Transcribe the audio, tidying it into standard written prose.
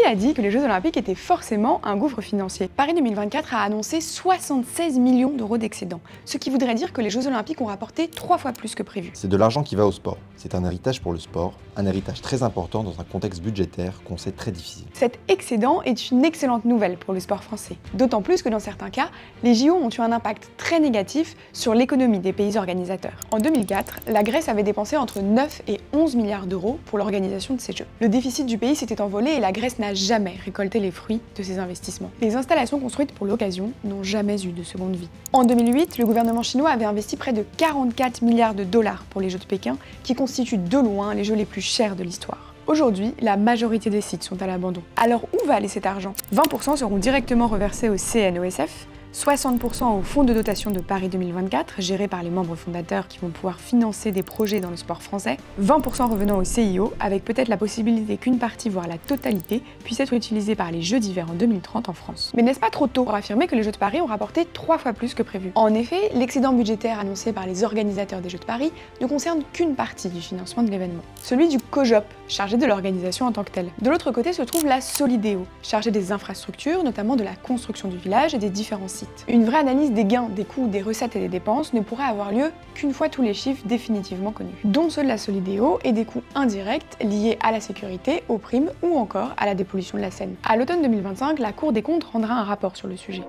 a dit que les Jeux Olympiques étaient forcément un gouffre financier? Paris 2024 a annoncé 76 millions d'euros d'excédent, ce qui voudrait dire que les Jeux Olympiques ont rapporté 3 fois plus que prévu. C'est de l'argent qui va au sport. C'est un héritage pour le sport, un héritage très important dans un contexte budgétaire qu'on sait très difficile. Cet excédent est une excellente nouvelle pour le sport français, d'autant plus que dans certains cas, les JO ont eu un impact très négatif sur l'économie des pays organisateurs. En 2004, la Grèce avait dépensé entre 9 et 11 milliards d'euros pour l'organisation de ces Jeux. Le déficit du pays s'était envolé et la Grèce n'a jamais récolté les fruits de ses investissements. Les installations construites pour l'occasion n'ont jamais eu de seconde vie. En 2008, le gouvernement chinois avait investi près de 44 milliards de dollars pour les Jeux de Pékin, qui constituent de loin les Jeux les plus chers de l'histoire. Aujourd'hui, la majorité des sites sont à l'abandon. Alors où va aller cet argent? 20% seront directement reversés au CNOSF, 60% au Fonds de dotation de Paris 2024, géré par les membres fondateurs qui vont pouvoir financer des projets dans le sport français, 20% revenant au CIO, avec peut-être la possibilité qu'une partie, voire la totalité, puisse être utilisée par les Jeux d'hiver en 2030 en France. Mais n'est-ce pas trop tôt pour affirmer que les Jeux de Paris ont rapporté 3 fois plus que prévu? En effet, l'excédent budgétaire annoncé par les organisateurs des Jeux de Paris ne concerne qu'une partie du financement de l'événement, celui du COJOP, chargé de l'organisation en tant que telle. De l'autre côté se trouve la Solidéo, chargée des infrastructures, notamment de la construction du village et des différents sites. Une vraie analyse des gains, des coûts, des recettes et des dépenses ne pourrait avoir lieu qu'une fois tous les chiffres définitivement connus, dont ceux de la Solidéo et des coûts indirects liés à la sécurité, aux primes ou encore à la dépollution de la Seine. À l'automne 2025, la Cour des comptes rendra un rapport sur le sujet.